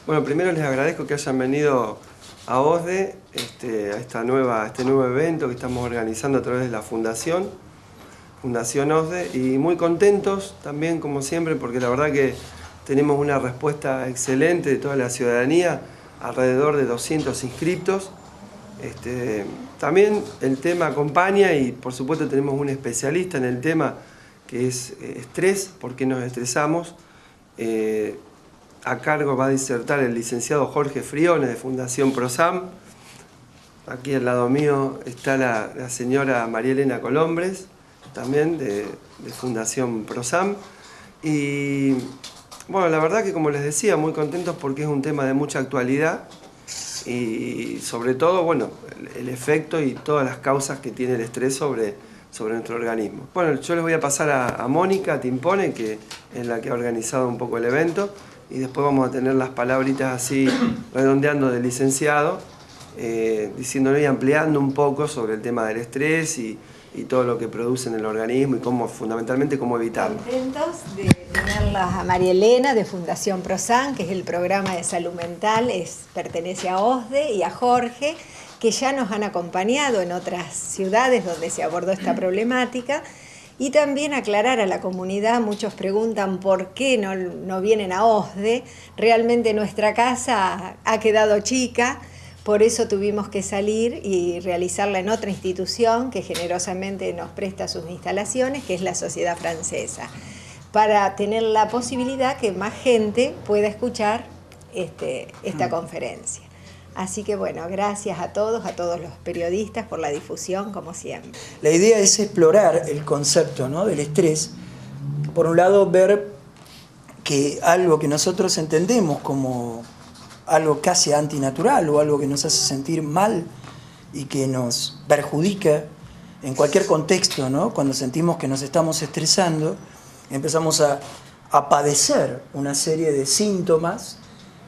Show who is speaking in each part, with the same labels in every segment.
Speaker 1: Bueno, primero les agradezco que hayan venido a OSDE, a este nuevo evento que estamos organizando a través de la Fundación OSDE, y muy contentos también, como siempre, porque la verdad que tenemos una respuesta excelente de toda la ciudadanía, alrededor de 200 inscriptos. También el tema acompaña y por supuesto tenemos un especialista en el tema que es estrés, por qué nos estresamos. A cargo va a disertar el licenciado Jorge Friones de Fundación ProSam. Aquí al lado mío está la señora María Elena Colombres, también de Fundación ProSam. Y bueno, la verdad que como les decía, muy contentos porque es un tema de mucha actualidad y sobre todo, bueno, el efecto y todas las causas que tiene el estrés sobre nuestro organismo. Bueno, yo les voy a pasar a Mónica Timpone, que es la que ha organizado un poco el evento, y después vamos a tener las palabritas así redondeando del licenciado, diciéndole y ampliando un poco sobre el tema del estrés y todo lo que produce en el organismo y cómo, fundamentalmente, cómo evitarlo.
Speaker 2: Contentos de tenerla a María Elena de Fundación ProSam, que es el programa de salud mental, pertenece a OSDE, y a Jorge, que ya nos han acompañado en otras ciudades donde se abordó esta problemática. Y también aclarar a la comunidad, muchos preguntan por qué no vienen a OSDE. Realmente nuestra casa ha quedado chica, por eso tuvimos que salir y realizarla en otra institución que generosamente nos presta sus instalaciones, que es la Sociedad Francesa, para tener la posibilidad que más gente pueda escuchar esta conferencia. Así que bueno, gracias a todos los periodistas por la difusión, como siempre.
Speaker 3: La idea es explorar el concepto, ¿no?, del estrés. Por un lado, ver que algo que nosotros entendemos como algo casi antinatural o algo que nos hace sentir mal y que nos perjudica en cualquier contexto, ¿no?, cuando sentimos que nos estamos estresando, empezamos a padecer una serie de síntomas,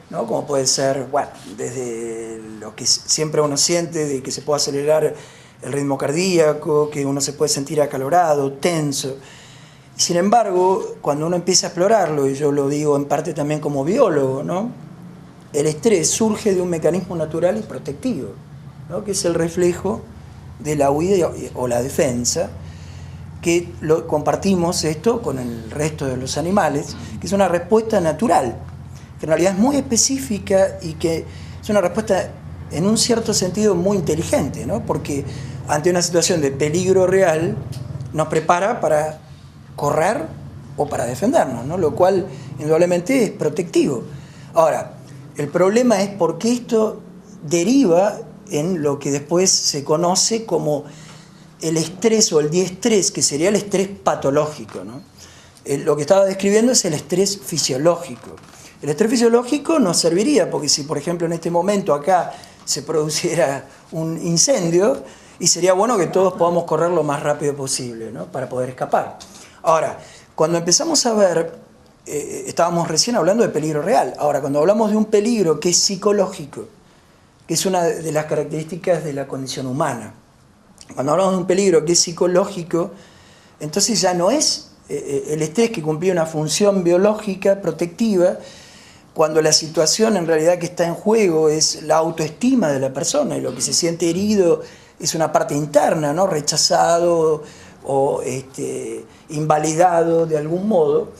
Speaker 3: ¿no?, como puede ser, bueno, desde lo que siempre uno siente, de que se puede acelerar el ritmo cardíaco, que uno se puede sentir acalorado, tenso. Sin embargo, cuando uno empieza a explorarlo, y yo lo digo en parte también como biólogo, ¿no?, el estrés surge de un mecanismo natural y protectivo, ¿no?, que es el reflejo de la huida o la defensa, que compartimos esto con el resto de los animales, que es una respuesta natural, que en realidad es muy específica y que es una respuesta en un cierto sentido muy inteligente, ¿no?, porque ante una situación de peligro real nos prepara para correr o para defendernos, ¿no?, lo cual indudablemente es protectivo. Ahora, el problema es por qué esto deriva en lo que después se conoce como el estrés o el diestrés, que sería el estrés patológico, ¿no? Lo que estaba describiendo es el estrés fisiológico. El estrés fisiológico nos serviría porque si, por ejemplo, en este momento acá se produciera un incendio, y sería bueno que todos podamos correr lo más rápido posible, ¿no?, para poder escapar. Ahora, cuando empezamos a ver, estábamos recién hablando de peligro real. Ahora, cuando hablamos de un peligro que es psicológico, que es una de las características de la condición humana, cuando hablamos de un peligro que es psicológico, entonces ya no es el estrés que cumplía una función biológica protectiva, cuando la situación en realidad que está en juego es la autoestima de la persona, y lo que se siente herido es una parte interna, ¿no?, rechazado o invalidado de algún modo,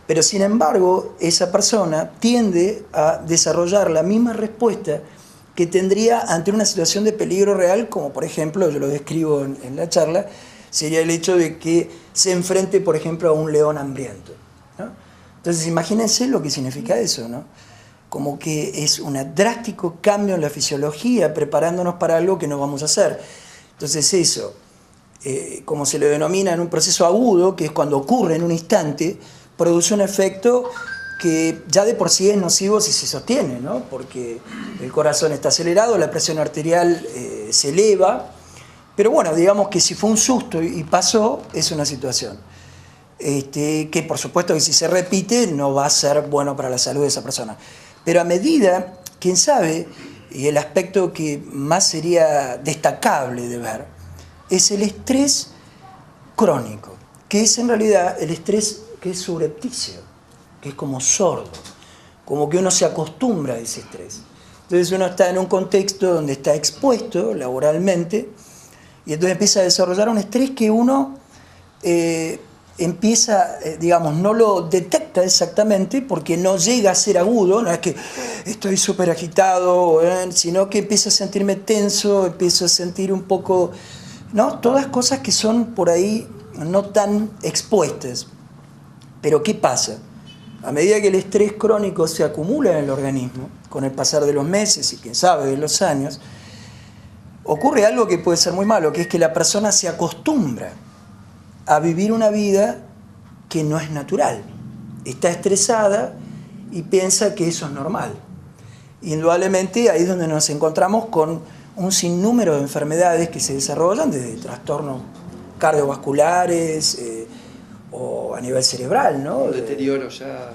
Speaker 3: pero sin embargo esa persona tiende a desarrollar la misma respuesta que tendría ante una situación de peligro real, como por ejemplo, yo lo describo en la charla, sería el hecho de que se enfrente, por ejemplo, a un león hambriento, ¿no? Entonces imagínense lo que significa eso, ¿no? Como que es un drástico cambio en la fisiología, preparándonos para algo que no vamos a hacer. Entonces eso, como se le denomina en un proceso agudo, que es cuando ocurre en un instante, produce un efecto que ya de por sí es nocivo si se sostiene, ¿no?, porque el corazón está acelerado, la presión arterial se eleva, pero bueno, digamos que si fue un susto y pasó, es una situación que por supuesto que si se repite no va a ser bueno para la salud de esa persona. Pero a medida, quién sabe, y el aspecto que más sería destacable de ver, es el estrés crónico, que es en realidad el estrés que es subrepticio, que es como sordo. como que uno se acostumbra a ese estrés. Entonces uno está en un contexto donde está expuesto laboralmente y entonces empieza a desarrollar un estrés que uno empieza, digamos, no lo detecta exactamente porque no llega a ser agudo, no es que estoy súper agitado, sino que empiezo a sentirme tenso, empiezo a sentir un poco, ¿no? Todas cosas que son por ahí no tan expuestas. Pero ¿qué pasa? A medida que el estrés crónico se acumula en el organismo, con el pasar de los meses y quién sabe de los años, ocurre algo que puede ser muy malo, que es que la persona se acostumbra a vivir una vida que no es natural. Está estresada y piensa que eso es normal. Indudablemente ahí es donde nos encontramos con un sinnúmero de enfermedades que se desarrollan, desde trastornos cardiovasculares o a nivel cerebral, ¿no?
Speaker 1: Un deterioro ya,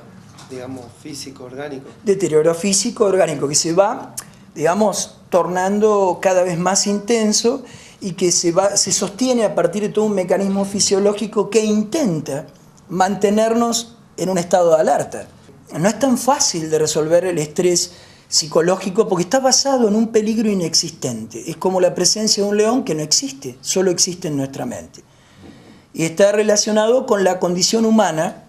Speaker 1: digamos, físico, orgánico.
Speaker 3: Deterioro físico, orgánico, que se va, digamos, tornando cada vez más intenso y que se sostiene a partir de todo un mecanismo fisiológico que intenta mantenernos en un estado de alerta. No es tan fácil de resolver el estrés psicológico porque está basado en un peligro inexistente. Es como la presencia de un león que no existe, solo existe en nuestra mente. Y está relacionado con la condición humana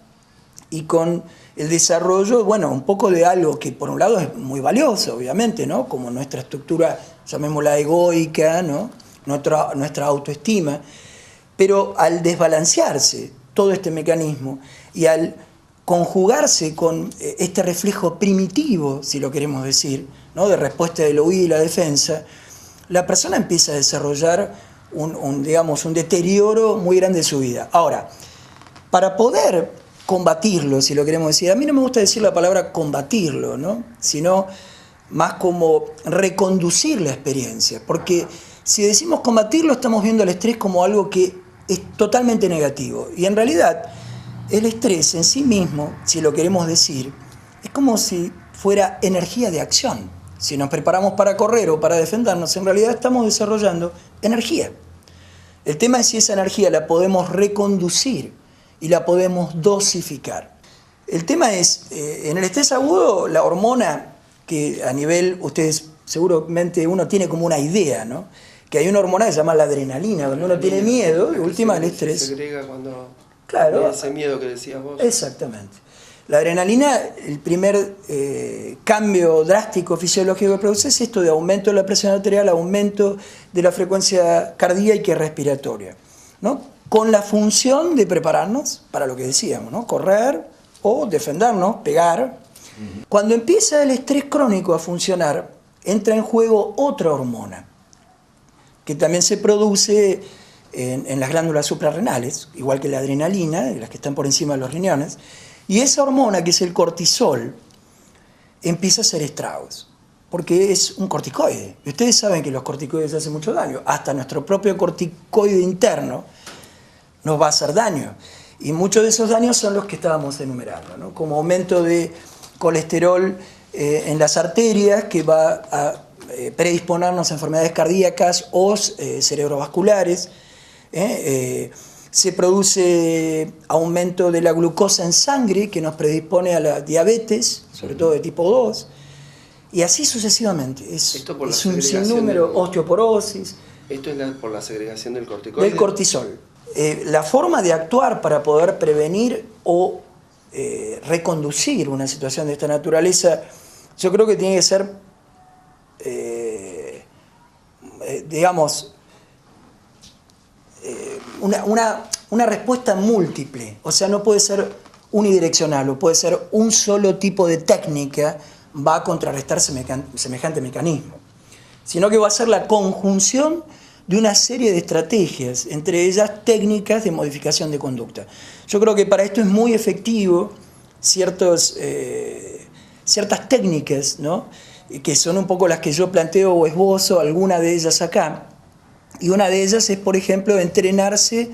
Speaker 3: y con el desarrollo, bueno, un poco de algo que por un lado es muy valioso, obviamente, ¿no? Como nuestra estructura, llamémosla egoica, ¿no? Nuestra autoestima, pero al desbalancearse todo este mecanismo y al conjugarse con este reflejo primitivo, si lo queremos decir, ¿no? De respuesta de la huida y la defensa, la persona empieza a desarrollar digamos, un deterioro muy grande de su vida. Ahora, para poder combatirlo, si lo queremos decir, a mí no me gusta decir la palabra combatirlo, ¿no? Sino más como reconducir la experiencia, porque si decimos combatirlo estamos viendo el estrés como algo que es totalmente negativo, y en realidad el estrés en sí mismo, si lo queremos decir, es como si fuera energía de acción. Si nos preparamos para correr o para defendernos, en realidad estamos desarrollando energía. El tema es si esa energía la podemos reconducir y la podemos dosificar. El tema es, en el estrés agudo, la hormona que a nivel, ustedes seguramente uno tiene como una idea, ¿no? Que hay una hormona que se llama la adrenalina, donde uno tiene miedo, y última el estrés.
Speaker 1: Se segrega cuando
Speaker 3: claro,
Speaker 1: ese miedo que decías vos.
Speaker 3: Exactamente. La adrenalina, el primer cambio drástico fisiológico que produce es esto de aumento de la presión arterial, aumento de la frecuencia cardíaca y respiratoria, ¿no? Con la función de prepararnos para lo que decíamos, ¿no? Correr o defendernos, pegar. Cuando empieza el estrés crónico a funcionar, entra en juego otra hormona, que también se produce en las glándulas suprarrenales, igual que la adrenalina, las que están por encima de los riñones. Y esa hormona, que es el cortisol, empieza a hacer estragos, porque es un corticoide. Y ustedes saben que los corticoides hacen mucho daño. Hasta nuestro propio corticoide interno nos va a hacer daño. Y muchos de esos daños son los que estábamos enumerando, ¿no? Como aumento de colesterol en las arterias, que va a predisponernos a enfermedades cardíacas o cerebrovasculares. Se produce aumento de la glucosa en sangre, que nos predispone a la diabetes, sobre todo de tipo 2, y así sucesivamente. Es un sinnúmero, osteoporosis.
Speaker 1: Esto es por la segregación del corticoide.
Speaker 3: Del cortisol. La forma de actuar para poder prevenir o reconducir una situación de esta naturaleza, yo creo que tiene que ser, digamos, una respuesta múltiple. O sea, no puede ser unidireccional, o puede ser un solo tipo de técnica va a contrarrestar semejante mecanismo, sino que va a ser la conjunción de una serie de estrategias, entre ellas técnicas de modificación de conducta. Yo creo que para esto es muy efectivo ciertas técnicas, ¿no? Que son un poco las que yo planteo o esbozo, alguna de ellas acá. Y una de ellas es, por ejemplo, entrenarse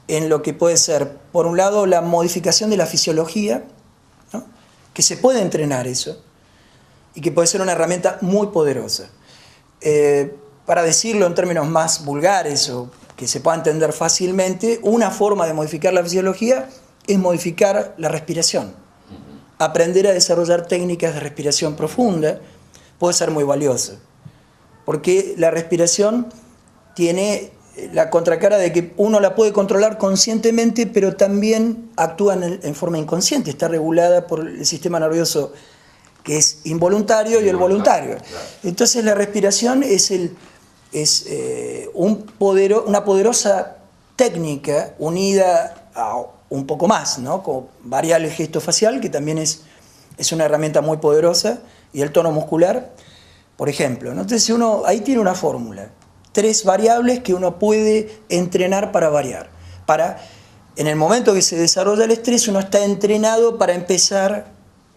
Speaker 3: en lo que puede ser, por un lado, la modificación de la fisiología, ¿no? Que se puede entrenar eso, y que puede ser una herramienta muy poderosa. Para decirlo en términos más vulgares o que se pueda entender fácilmente, una forma de modificar la fisiología es modificar la respiración. aprender a desarrollar técnicas de respiración profunda puede ser muy valioso, porque la respiración tiene la contracara de que uno la puede controlar conscientemente, pero también actúa en forma inconsciente, está regulada por el sistema nervioso que es involuntario y el voluntario. Entonces la respiración es una poderosa técnica unida a un poco más, ¿no? Con variable gesto facial, que también es una herramienta muy poderosa, y el tono muscular, por ejemplo, ¿no? Entonces uno ahí tiene una fórmula, 3 variables que uno puede entrenar para variar. En el momento que se desarrolla el estrés, uno está entrenado para empezar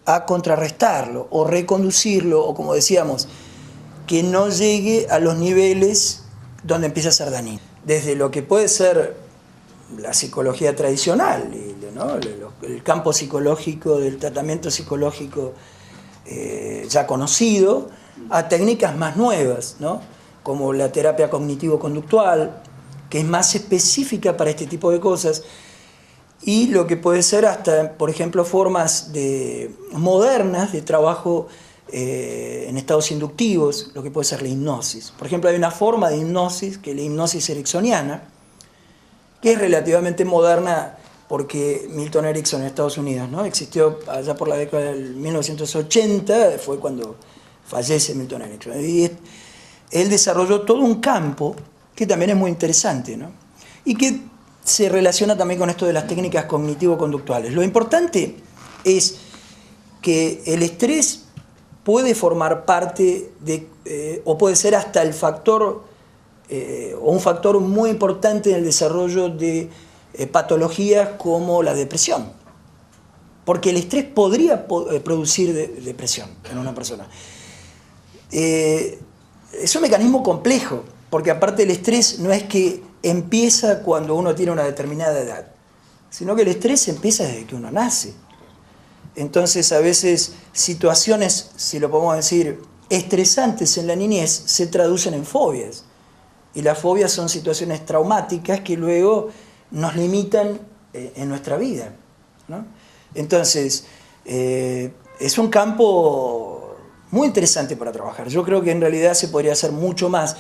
Speaker 3: a contrarrestarlo o reconducirlo, o como decíamos, que no llegue a los niveles donde empieza a ser dañino. Desde lo que puede ser la psicología tradicional, ¿no? El campo psicológico, del tratamiento psicológico ya conocido, a técnicas más nuevas, ¿no? Como la terapia cognitivo-conductual, que es más específica para este tipo de cosas, y lo que puede ser hasta, por ejemplo, formas modernas de trabajo en estados inductivos, lo que puede ser la hipnosis. Por ejemplo, hay una forma de hipnosis, que es la hipnosis ericksoniana, que es relativamente moderna porque Milton Erickson en Estados Unidos, ¿no? Existió allá por la década del 1980, fue cuando fallece Milton Erickson. Y él desarrolló todo un campo que también es muy interesante, ¿no? Y que se relaciona también con esto de las técnicas cognitivo-conductuales. Lo importante es que el estrés puede formar parte o puede ser hasta el factor, o un factor muy importante en el desarrollo de patologías como la depresión. Porque el estrés podría producir depresión en una persona. Es un mecanismo complejo, porque aparte el estrés no es que empieza cuando uno tiene una determinada edad, sino que el estrés empieza desde que uno nace. Entonces a veces situaciones, si lo podemos decir, estresantes en la niñez se traducen en fobias. Y las fobias son situaciones traumáticas que luego nos limitan en nuestra vida, ¿no? Entonces, es un campo muy interesante para trabajar. Yo creo que en realidad se podría hacer mucho más.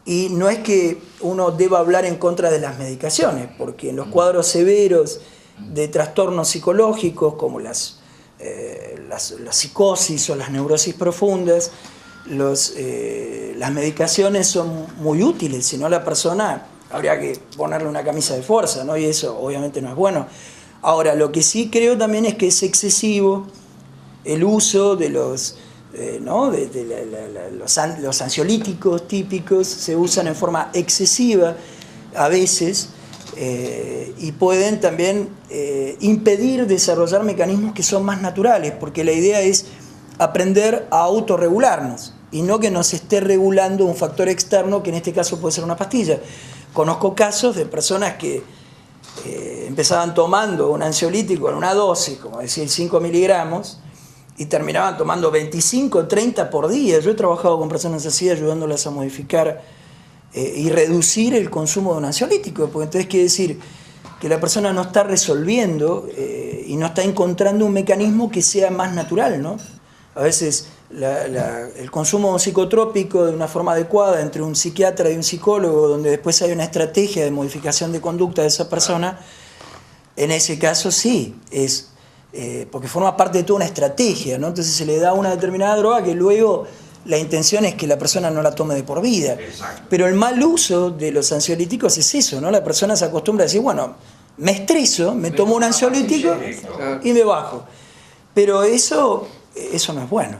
Speaker 3: Y no es que uno deba hablar en contra de las medicaciones, porque en los cuadros severos de trastornos psicológicos, como las psicosis o las neurosis profundas, las medicaciones son muy útiles, si no la persona habría que ponerle una camisa de fuerza, ¿no? Y eso obviamente no es bueno. Ahora, lo que sí creo también es que es excesivo el uso de los ansiolíticos típicos, se usan en forma excesiva a veces, y pueden también impedir desarrollar mecanismos que son más naturales, porque la idea es aprender a autorregularnos y no que nos esté regulando un factor externo, que en este caso puede ser una pastilla. Conozco casos de personas que empezaban tomando un ansiolítico en una dosis, como decir 5 miligramos, y terminaban tomando 25, 30 por día. Yo he trabajado con personas así, ayudándolas a modificar y reducir el consumo de un ansiolítico, porque entonces quiere decir que la persona no está resolviendo y no está encontrando un mecanismo que sea más natural, ¿no? A veces el consumo de un psicotrópico de una forma adecuada entre un psiquiatra y un psicólogo, donde después hay una estrategia de modificación de conducta de esa persona, en ese caso sí, es porque forma parte de toda una estrategia, ¿no? Entonces se le da una determinada droga que luego la intención es que la persona no la tome de por vida. Exacto. Pero el mal uso de los ansiolíticos es eso, ¿no? La persona se acostumbra a decir, bueno, me estreso, me tomo un ansiolítico y me bajo. Pero eso no es bueno.